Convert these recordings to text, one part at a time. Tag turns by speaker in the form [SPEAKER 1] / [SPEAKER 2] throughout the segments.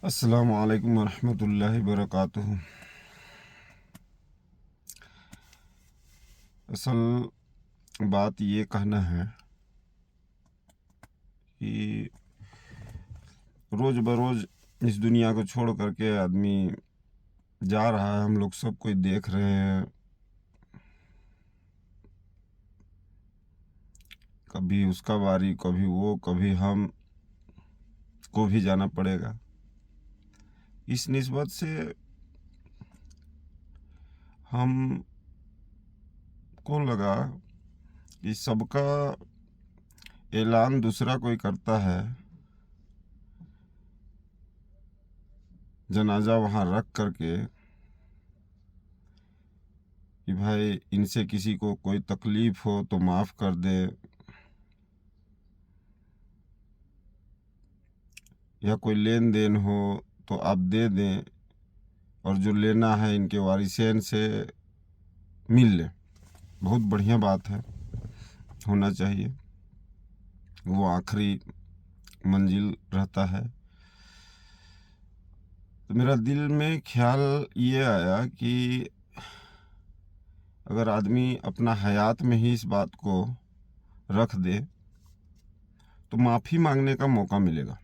[SPEAKER 1] अस्सलामु अलैकुम वरहमतुल्लाहि वबरकातुहू। असल बात ये कहना है कि रोज़ बरोज़ इस दुनिया को छोड़ करके आदमी जा रहा है। हम लोग सब कोई देख रहे हैं। कभी उसका बारी, कभी वो, कभी हम को भी जाना पड़ेगा। इस निस्बत से हम को लगा कि सबका ऐलान दूसरा कोई करता है, जनाजा वहाँ रख करके कि भाई इनसे किसी को कोई तकलीफ़ हो तो माफ़ कर दे, या कोई लेन देन हो तो आप दे दें, और जो लेना है इनके वारिसेन से मिल लें। बहुत बढ़िया बात है, होना चाहिए। वो आखिरी मंजिल रहता है। तो मेरा दिल में ख्याल ये आया कि अगर आदमी अपना हयात में ही इस बात को रख दे तो माफ़ी मांगने का मौका मिलेगा।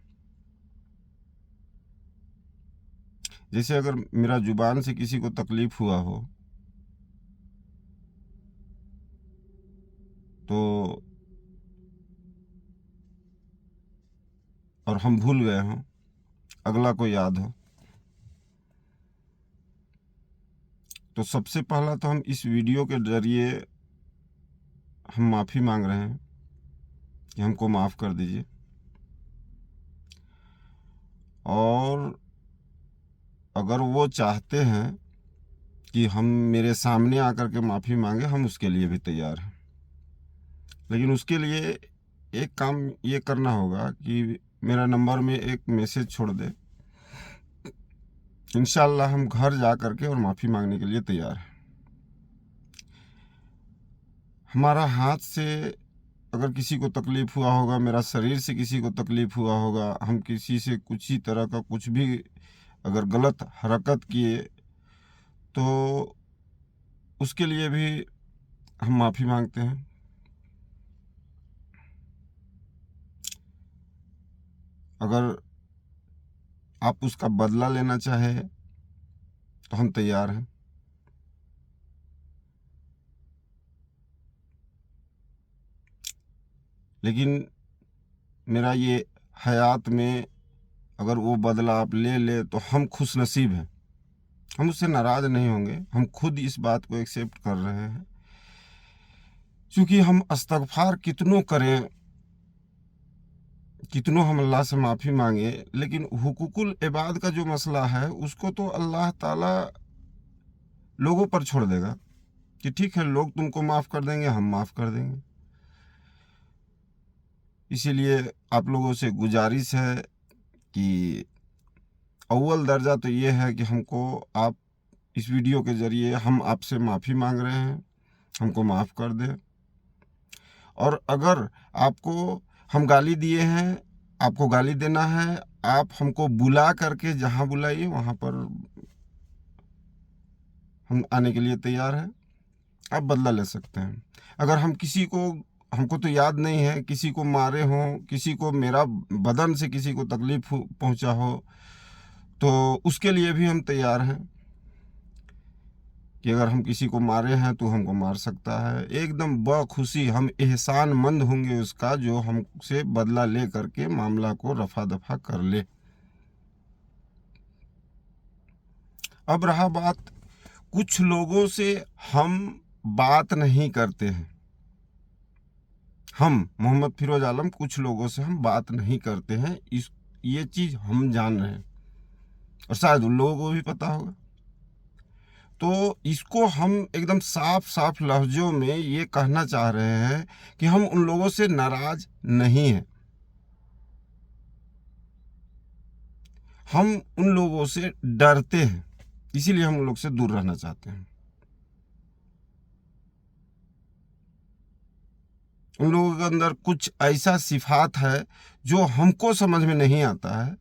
[SPEAKER 1] जैसे अगर मेरा ज़ुबान से किसी को तकलीफ़ हुआ हो तो, और हम भूल गए हों, अगला को याद हो, तो सबसे पहला तो हम इस वीडियो के ज़रिए हम माफ़ी मांग रहे हैं कि हमको माफ़ कर दीजिए। और अगर वो चाहते हैं कि हम मेरे सामने आकर के माफ़ी मांगे, हम उसके लिए भी तैयार हैं। लेकिन उसके लिए एक काम ये करना होगा कि मेरा नंबर में एक मैसेज छोड़ दे। इंशाअल्लाह हम घर जा कर के और माफ़ी मांगने के लिए तैयार हैं। हमारा हाथ से अगर किसी को तकलीफ़ हुआ होगा, मेरा शरीर से किसी को तकलीफ़ हुआ होगा, हम किसी से कुछ ही तरह का कुछ भी अगर गलत हरकत किए तो उसके लिए भी हम माफ़ी मांगते हैं। अगर आप उसका बदला लेना चाहें तो हम तैयार हैं। लेकिन मेरा ये हयात में अगर वो बदला आप ले ले तो हम खुश नसीब हैं, हम उससे नाराज़ नहीं होंगे। हम खुद इस बात को एक्सेप्ट कर रहे हैं। क्योंकि हम इस्तग़फ़ार कितनों करें, कितनों हम अल्लाह से माफ़ी मांगे, लेकिन हुकूकुल इबाद का जो मसला है उसको तो अल्लाह ताला लोगों पर छोड़ देगा कि ठीक है, लोग तुमको माफ़ कर देंगे, हम माफ़ कर देंगे। इसीलिए आप लोगों से गुजारिश है कि अव्वल दर्जा तो ये है कि हमको आप इस वीडियो के ज़रिए हम आपसे माफ़ी मांग रहे हैं, हमको माफ़ कर दें। और अगर आपको हम गाली दिए हैं, आपको गाली देना है, आप हमको बुला करके जहाँ बुलाइए वहाँ पर हम आने के लिए तैयार हैं। आप बदला ले सकते हैं। अगर हम किसी को, हमको तो याद नहीं है, किसी को मारे हों, किसी को मेरा बदन से किसी को तकलीफ़ पहुँचा हो, तो उसके लिए भी हम तैयार हैं कि अगर हम किसी को मारे हैं तो हमको मार सकता है। एकदम बखुशी हम एहसानमंद होंगे उसका, जो हमसे बदला ले करके मामला को रफा दफा कर ले। अब रहा बात, कुछ लोगों से हम बात नहीं करते हैं। हम मोहम्मद फिरोज आलम कुछ लोगों से हम बात नहीं करते हैं, ये चीज़ हम जान रहे हैं और शायद उन लोगों को भी पता होगा। तो इसको हम एकदम साफ साफ लफ्ज़ों में ये कहना चाह रहे हैं कि हम उन लोगों से नाराज़ नहीं हैं। हम उन लोगों से डरते हैं, इसीलिए हम उन लोग से दूर रहना चाहते हैं। उन लोगों के अंदर कुछ ऐसा सिफात है जो हमको समझ में नहीं आता है,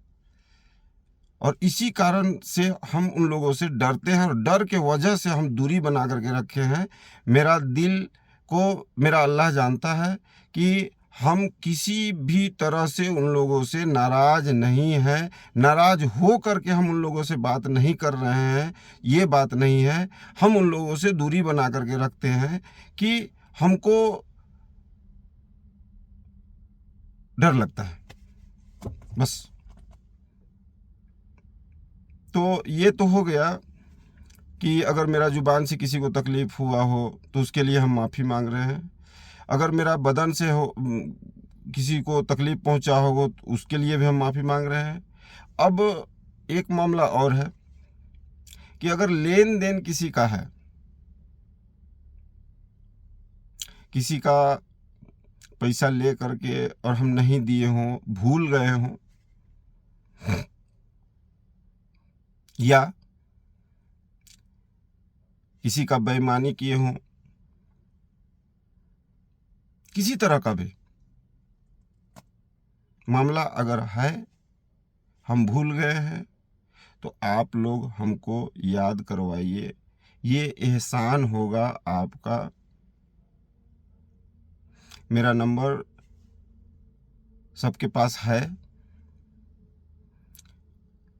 [SPEAKER 1] और इसी कारण से हम उन लोगों से डरते हैं, और डर के वजह से हम दूरी बना करके रखे हैं। मेरा दिल को मेरा अल्लाह जानता है कि हम किसी भी तरह से उन लोगों से नाराज़ नहीं हैं, नाराज़ हो करके हम उन लोगों से बात नहीं कर रहे हैं, ये बात नहीं है। हम उन लोगों से दूरी बना करके रखते हैं कि हमको डर लगता है, बस। तो ये तो हो गया कि अगर मेरा ज़ुबान से किसी को तकलीफ़ हुआ हो तो उसके लिए हम माफ़ी मांग रहे हैं। अगर मेरा बदन से किसी को तकलीफ़ पहुंचा होगा तो उसके लिए भी हम माफ़ी मांग रहे हैं। अब एक मामला और है कि अगर लेन देन किसी का है, किसी का पैसा ले करके और हम नहीं दिए हों, भूल गए हों, या किसी का बेईमानी किए हों, किसी तरह का भी मामला अगर है, हम भूल गए हैं, तो आप लोग हमको याद करवाइए। ये एहसान होगा आपका। मेरा नंबर सबके पास है,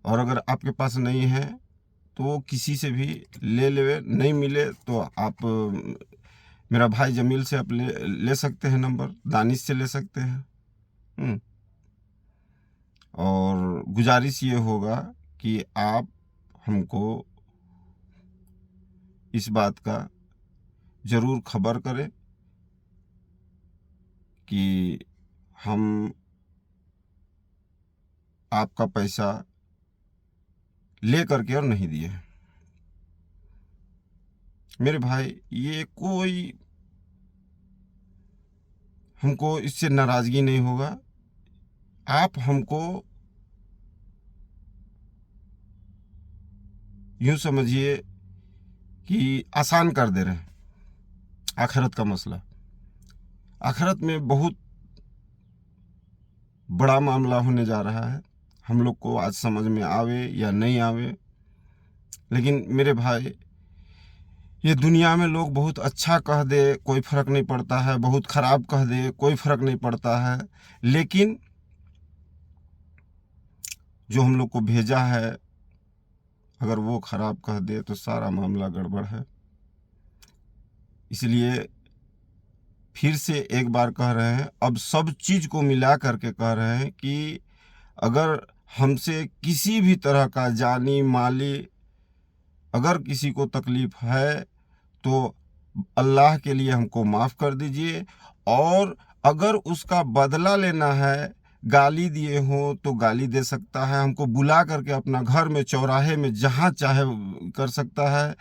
[SPEAKER 1] और अगर आपके पास नहीं है तो किसी से भी ले ले, नहीं मिले तो आप मेरा भाई जमील से आप ले सकते हैं नंबर, दानिश से ले सकते हैं। और गुजारिश ये होगा कि आप हमको इस बात का ज़रूर खबर करें कि हम आपका पैसा ले करके और नहीं दिए। मेरे भाई, ये कोई हमको इससे नाराज़गी नहीं होगा। आप हमको यूँ समझिए कि आसान कर दे रहे हैं आखिरत का मसला। आखिरत में बहुत बड़ा मामला होने जा रहा है, हम लोग को आज समझ में आवे या नहीं आवे। लेकिन मेरे भाई, ये दुनिया में लोग बहुत अच्छा कह दे कोई फ़र्क नहीं पड़ता है, बहुत ख़राब कह दे कोई फ़र्क नहीं पड़ता है, लेकिन जो हम लोग को भेजा है अगर वो ख़राब कह दे तो सारा मामला गड़बड़ है। इसलिए फिर से एक बार कह रहे हैं, अब सब चीज़ को मिला करके कह रहे हैं कि अगर हमसे किसी भी तरह का जानी माली अगर किसी को तकलीफ़ है तो अल्लाह के लिए हमको माफ़ कर दीजिए। और अगर उसका बदला लेना है, गाली दिए हों तो गाली दे सकता है, हमको बुला करके अपना घर में, चौराहे में, जहाँ चाहे कर सकता है।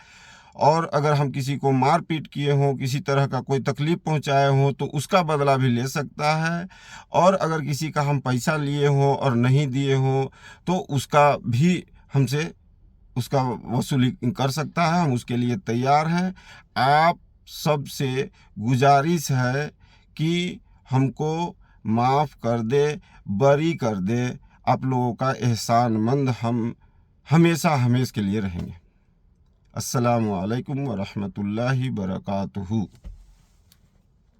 [SPEAKER 1] और अगर हम किसी को मार पीट किए हों, किसी तरह का कोई तकलीफ़ पहुंचाए हों तो उसका बदला भी ले सकता है। और अगर किसी का हम पैसा लिए हों और नहीं दिए हों तो उसका भी हमसे उसका वसूली कर सकता है, हम उसके लिए तैयार हैं। आप सबसे गुजारिश है कि हमको माफ़ कर दे, बरी कर दे। आप लोगों का एहसानमंद हम हमेशा हमेशा के लिए रहेंगे। अस्सलामु अलैकुम व रहमतुल्लाहि बरकातुहू।